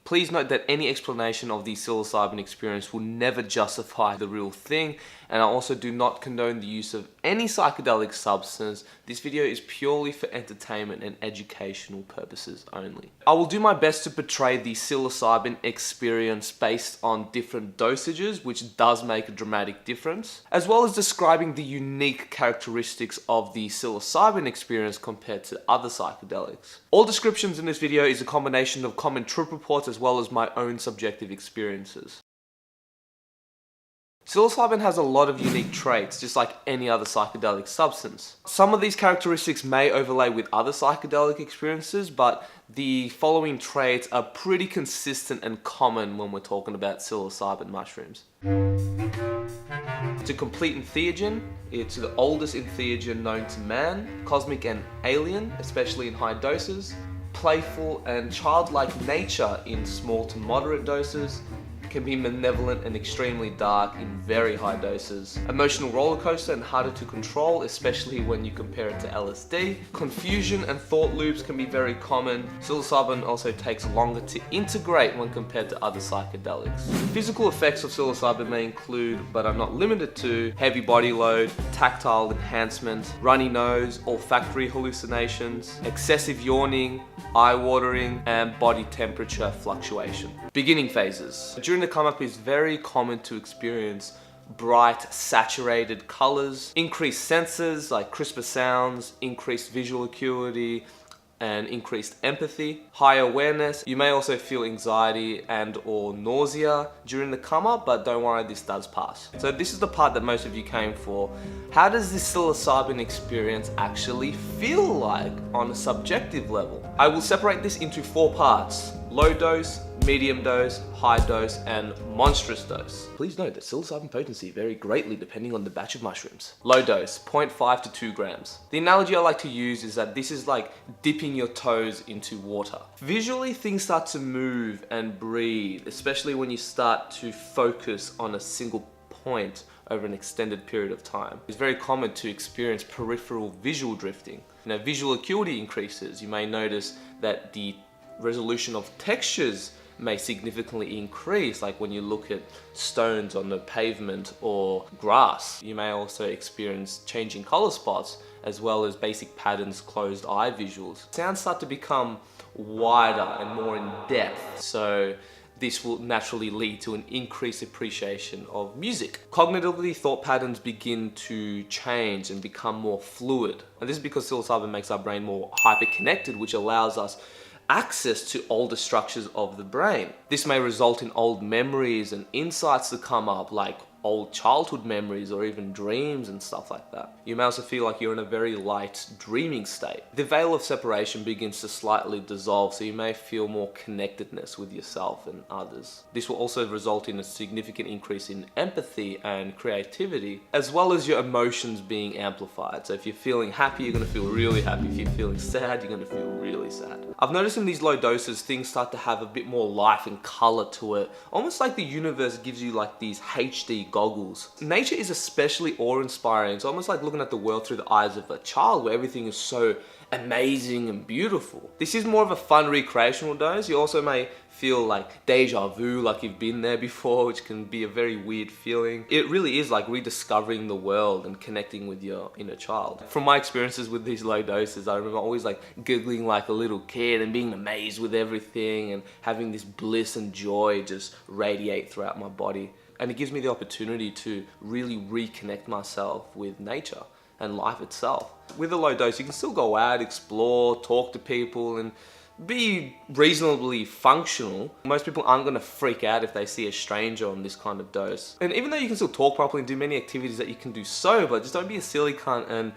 Please note that any explanation of the psilocybin experience will never justify the real thing, and I also do not condone the use of any psychedelic substance. This video is purely for entertainment and educational purposes only. I will do my best to portray the psilocybin experience based on different dosages, which does make a dramatic difference, as well as describing the unique characteristics of the psilocybin experience compared to other psychedelics. All descriptions in this video is a combination of common trip reports as well as my own subjective experiences. Psilocybin has a lot of unique traits, just like any other psychedelic substance. Some of these characteristics may overlay with other psychedelic experiences, but the following traits are pretty consistent and common when we're talking about psilocybin mushrooms. It's a complete entheogen. It's the oldest entheogen known to man, cosmic and alien, especially in high doses, playful and childlike nature in small to moderate doses, can be malevolent and extremely dark in very high doses. Emotional roller coaster and harder to control, especially when you compare it to LSD. Confusion and thought loops can be very common. Psilocybin also takes longer to integrate when compared to other psychedelics. Physical effects of psilocybin may include, but are not limited to, heavy body load, tactile enhancement, runny nose, olfactory hallucinations, excessive yawning, eye watering, and body temperature fluctuation. Beginning phases. During the come up, it's very common to experience bright, saturated colors, increased senses like crisper sounds, increased visual acuity, and increased empathy, high awareness. You may also feel anxiety and or nausea during the come up, but don't worry, this does pass. So this is the part that most of you came for. How does this psilocybin experience actually feel like on a subjective level? I will separate this into 4 parts: low dose, medium dose, high dose, and monstrous dose. Please note that psilocybin potency vary greatly depending on the batch of mushrooms. Low dose, 0.5 to 2 grams. The analogy I like to use is that this is like dipping your toes into water. Visually, things start to move and breathe, especially when you start to focus on a single point over an extended period of time. It's very common to experience peripheral visual drifting. Visual acuity increases. You may notice that the resolution of textures may significantly increase, like when you look at stones on the pavement or grass. You may also experience changing color spots as well as basic patterns, closed eye visuals. Sounds start to become wider and more in depth, so this will naturally lead to an increased appreciation of music. Cognitively, thought patterns begin to change and become more fluid. And this is because psilocybin makes our brain more hyper-connected, which allows us access to older structures of the brain. This may result in old memories and insights to come up, like old childhood memories or even dreams and stuff like that. You may also feel like you're in a very light dreaming state. The veil of separation begins to slightly dissolve, so you may feel more connectedness with yourself and others. This will also result in a significant increase in empathy and creativity, as well as your emotions being amplified. So if you're feeling happy, you're gonna feel really happy. If you're feeling sad, you're gonna feel really sad. I've noticed in these low doses, things start to have a bit more life and color to it. Almost like the universe gives you like these HD goggles. Nature is especially awe-inspiring. It's almost like looking at the world through the eyes of a child, where everything is so amazing and beautiful. This is more of a fun recreational dose. You also may feel like deja vu, like you've been there before, which can be a very weird feeling. It really is like rediscovering the world and connecting with your inner child. From my experiences with these low doses, I remember always like giggling like a little kid and being amazed with everything and having this bliss and joy just radiate throughout my body. And it gives me the opportunity to really reconnect myself with nature and life itself. With a low dose, you can still go out, explore, talk to people, and be reasonably functional. Most people aren't gonna freak out if they see a stranger on this kind of dose. And even though you can still talk properly and do many activities that you can do sober, just don't be a silly cunt and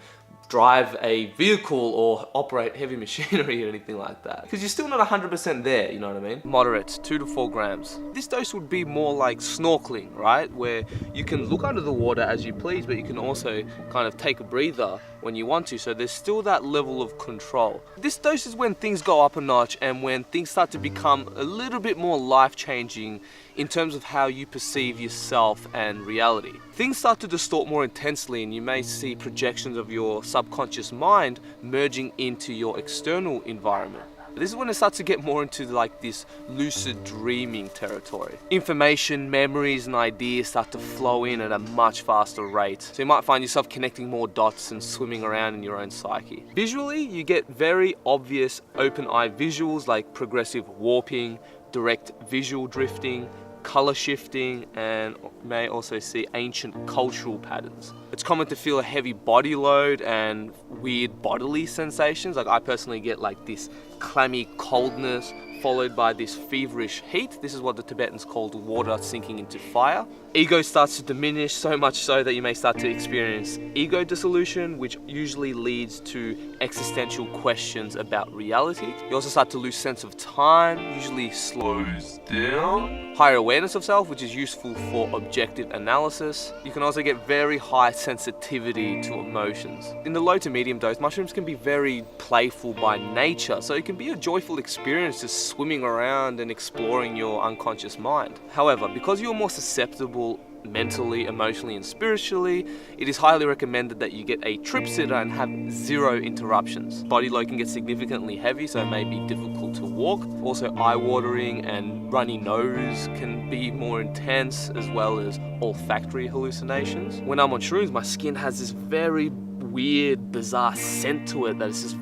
drive a vehicle or operate heavy machinery or anything like that, because you're still not 100% there, you know what I mean? Moderate, 2 to 4 grams. This dose would be more like snorkeling, right? Where you can look under the water as you please, but you can also kind of take a breather when you want to, so there's still that level of control. This dose is when things go up a notch and when things start to become a little bit more life-changing in terms of how you perceive yourself and reality. Things start to distort more intensely, and you may see projections of your subconscious mind merging into your external environment. This is when it starts to get more into like this lucid dreaming territory. Information, memories, and ideas start to flow in at a much faster rate. So you might find yourself connecting more dots and swimming around in your own psyche. Visually, you get very obvious open eye visuals like progressive warping, direct visual drifting, color shifting, and may also see ancient cultural patterns. It's common to feel a heavy body load and weird bodily sensations. Like I personally get like this clammy coldness followed by this feverish heat. This is what the Tibetans called water sinking into fire. Ego starts to diminish, so much so that you may start to experience ego dissolution, which usually leads to existential questions about reality. You also start to lose sense of time, usually slows down. Higher awareness of self, which is useful for objective analysis. You can also get very high sensitivity to emotions. In the low to medium dose, mushrooms can be very playful by nature, so it can be a joyful experience just swimming around and exploring your unconscious mind. However, because you're more susceptible mentally, emotionally, and spiritually, it is highly recommended that you get a trip sitter and have 0 interruptions. Body load can get significantly heavy, so it may be difficult to walk. Also, eye-watering and runny nose can be more intense, as well as olfactory hallucinations. When I'm on shrooms, my skin has this very weird, bizarre scent to it that is just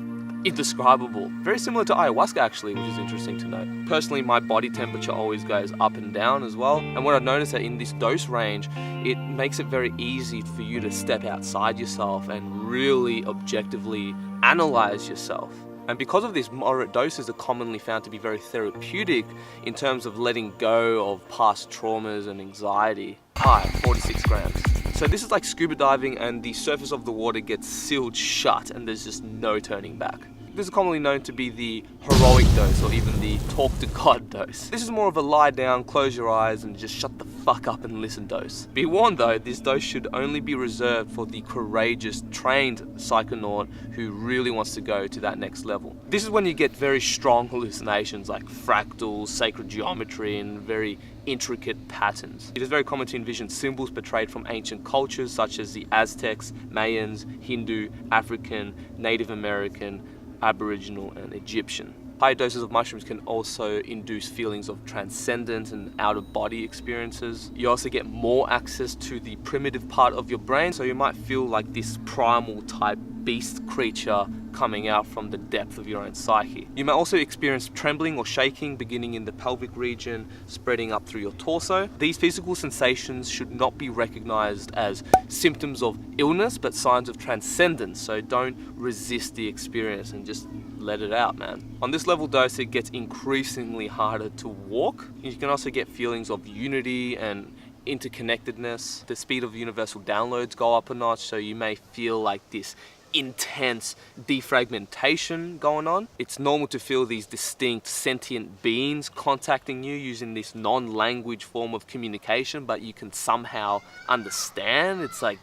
indescribable. Very similar to ayahuasca actually, which is interesting to note. Personally, my body temperature always goes up and down as well. And what I've noticed that in this dose range, it makes it very easy for you to step outside yourself and really objectively analyze yourself. And because of this, moderate doses are commonly found to be very therapeutic in terms of letting go of past traumas and anxiety. 46 grams. So this is like scuba diving and the surface of the water gets sealed shut and there's just no turning back. This is commonly known to be the heroic dose or even the talk to God dose. This is more of a lie down, close your eyes and just shut the fuck up and listen dose. Be warned though, this dose should only be reserved for the courageous, trained psychonaut who really wants to go to that next level. This is when you get very strong hallucinations like fractals, sacred geometry and very intricate patterns. It is very common to envision symbols portrayed from ancient cultures such as the Aztecs, Mayans, Hindu, African, Native American, Aboriginal and Egyptian. High doses of mushrooms can also induce feelings of transcendent and out-of-body experiences. You also get more access to the primitive part of your brain, so you might feel like this primal type beast creature coming out from the depth of your own psyche. You may also experience trembling or shaking beginning in the pelvic region, spreading up through your torso. These physical sensations should not be recognized as symptoms of illness, but signs of transcendence, so don't resist the experience and just let it out, man. On this level dose, it gets increasingly harder to walk. You can also get feelings of unity and interconnectedness. The speed of universal downloads go up a notch, so you may feel like this intense defragmentation going on. It's normal to feel these distinct sentient beings contacting you using this non-language form of communication, but you can somehow understand. It's like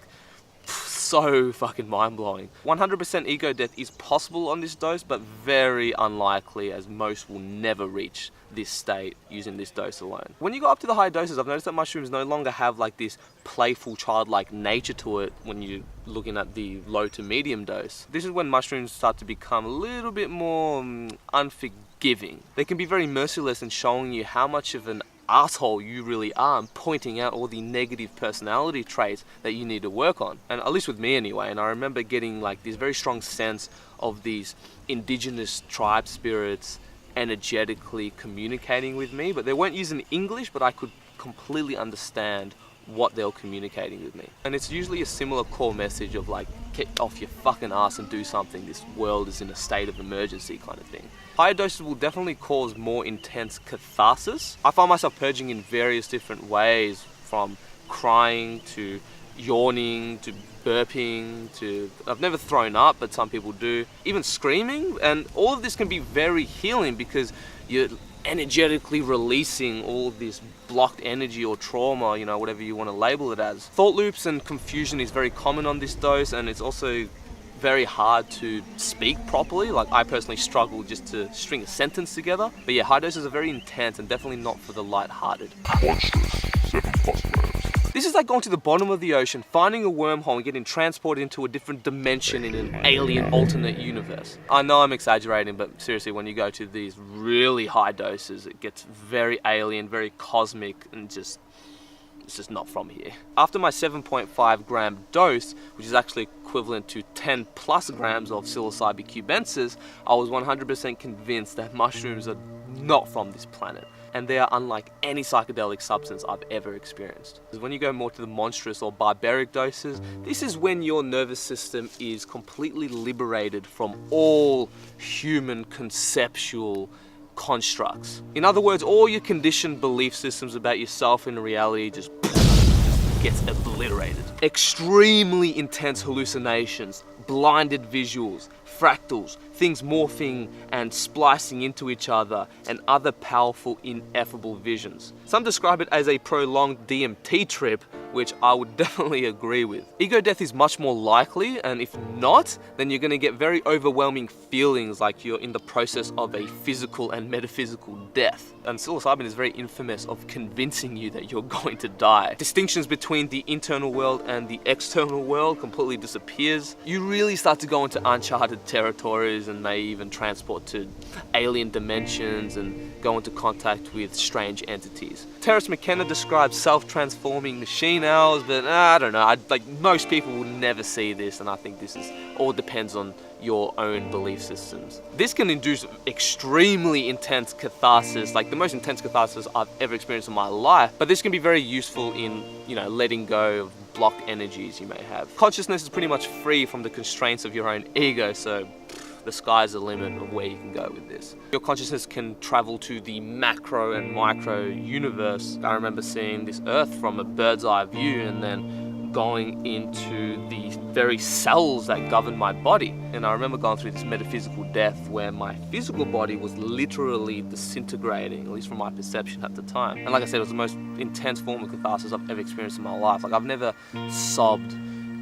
so fucking mind-blowing. 100% ego death is possible on this dose, but very unlikely, as most will never reach this state using this dose alone. When you go up to the high doses, I've noticed that mushrooms no longer have like this playful childlike nature to it when you're looking at the low to medium dose. This is when mushrooms start to become a little bit more unforgiving. They can be very merciless in showing you how much of an asshole you really are and pointing out all the negative personality traits that you need to work on. And at least with me anyway, and I remember getting like this very strong sense of these indigenous tribe spirits energetically communicating with me, but they weren't using English, but I could completely understand what they were communicating with me. And it's usually a similar core message of like, get off your fucking ass and do something, this world is in a state of emergency kind of thing. Higher doses will definitely cause more intense catharsis. I find myself purging in various different ways, from crying to yawning to burping to, I've never thrown up, but some people do, even screaming. And all of this can be very healing because you're energetically releasing all of this blocked energy or trauma, you know, whatever you want to label it as. Thought loops and confusion is very common on this dose, and it's also very hard to speak properly. Like I personally struggle just to string a sentence together. But yeah, high doses are very intense and definitely not for the light-hearted. Monsters, 7+ grams. This is like going to the bottom of the ocean, finding a wormhole and getting transported into a different dimension in an alien alternate universe. I know I'm exaggerating, but seriously, when you go to these really high doses, it gets very alien, very cosmic, and it's just not from here. After my 7.5 gram dose, which is actually equivalent to 10 plus grams of psilocybin cubensis, I was 100% convinced that mushrooms are not from this planet, and they are unlike any psychedelic substance I've ever experienced. When you go more to the monstrous or barbaric doses, this is when your nervous system is completely liberated from all human conceptual constructs. In other words, all your conditioned belief systems about yourself and reality just gets obliterated. Extremely intense hallucinations, blinded visuals, fractals, things morphing and splicing into each other, and other powerful, ineffable visions. Some describe it as a prolonged DMT trip, which I would definitely agree with. Ego death is much more likely, and if not, then you're gonna get very overwhelming feelings like you're in the process of a physical and metaphysical death. And psilocybin is very infamous of convincing you that you're going to die. Distinctions between the internal world and the external world completely disappears. You really start to go into uncharted territories and may even transport to alien dimensions and go into contact with strange entities. Terence McKenna describes self-transforming machine hours, but I don't know, like most people will never see this, and I think this is all depends on your own belief systems. This can induce extremely intense catharsis, like the most intense catharsis I've ever experienced in my life, but this can be very useful in, letting go of blocked energies you may have. Consciousness is pretty much free from the constraints of your own ego, so the sky's the limit of where you can go with this. Your consciousness can travel to the macro and micro universe. I remember seeing this Earth from a bird's eye view and then going into the very cells that govern my body. And I remember going through this metaphysical death where my physical body was literally disintegrating, at least from my perception at the time. And like I said, it was the most intense form of catharsis I've ever experienced in my life. Like I've never sobbed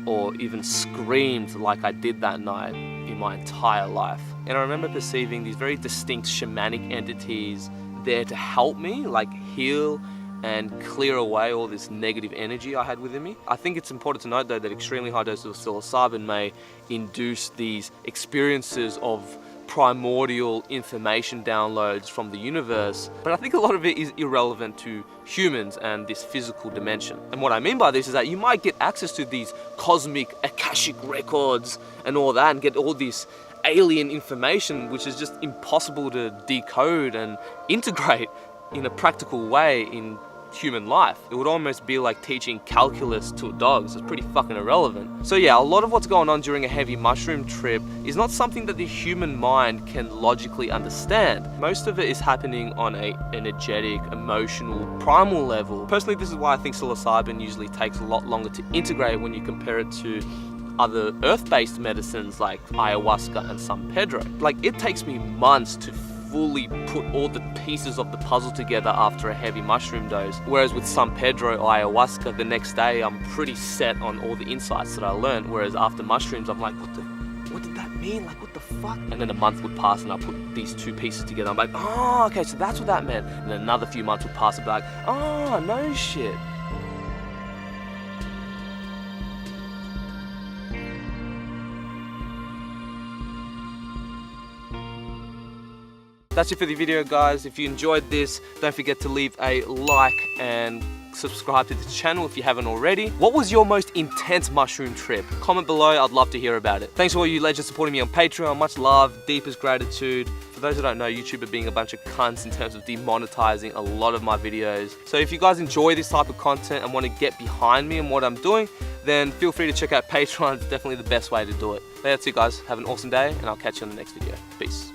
or even screamed like I did that night in my entire life. And I remember perceiving these very distinct shamanic entities there to help me, like heal and clear away all this negative energy I had within me. I think it's important to note though that extremely high doses of psilocybin may induce these experiences of primordial information downloads from the universe, but I think a lot of it is irrelevant to humans and this physical dimension. And what I mean by this is that you might get access to these cosmic Akashic records and all that and get all this alien information which is just impossible to decode and integrate in a practical way in human life. It would almost be like teaching calculus to dogs. It's pretty fucking irrelevant. So yeah, a lot of what's going on during a heavy mushroom trip is not something that the human mind can logically understand. Most of it is happening on a energetic, emotional, primal level. Personally, this is why I think psilocybin usually takes a lot longer to integrate when you compare it to other earth-based medicines like ayahuasca and San Pedro. Like, it takes me months to fully put all the pieces of the puzzle together after a heavy mushroom dose. Whereas with San Pedro or ayahuasca, the next day I'm pretty set on all the insights that I learned. Whereas after mushrooms, I'm like, what did that mean? Like, what the fuck? And then a month would pass and I put these two pieces together. I'm like, oh, okay, so that's what that meant. And then another few months would pass and be like, oh, no shit. That's it for the video, guys. If you enjoyed this, don't forget to leave a like and subscribe to the channel if you haven't already. What was your most intense mushroom trip? Comment below, I'd love to hear about it. Thanks to all you legends supporting me on Patreon. Much love, deepest gratitude. For those who don't know, YouTube are being a bunch of cunts in terms of demonetizing a lot of my videos. So if you guys enjoy this type of content and want to get behind me and what I'm doing, then feel free to check out Patreon. It's definitely the best way to do it. But that's it, guys. Have an awesome day, and I'll catch you on the next video. Peace.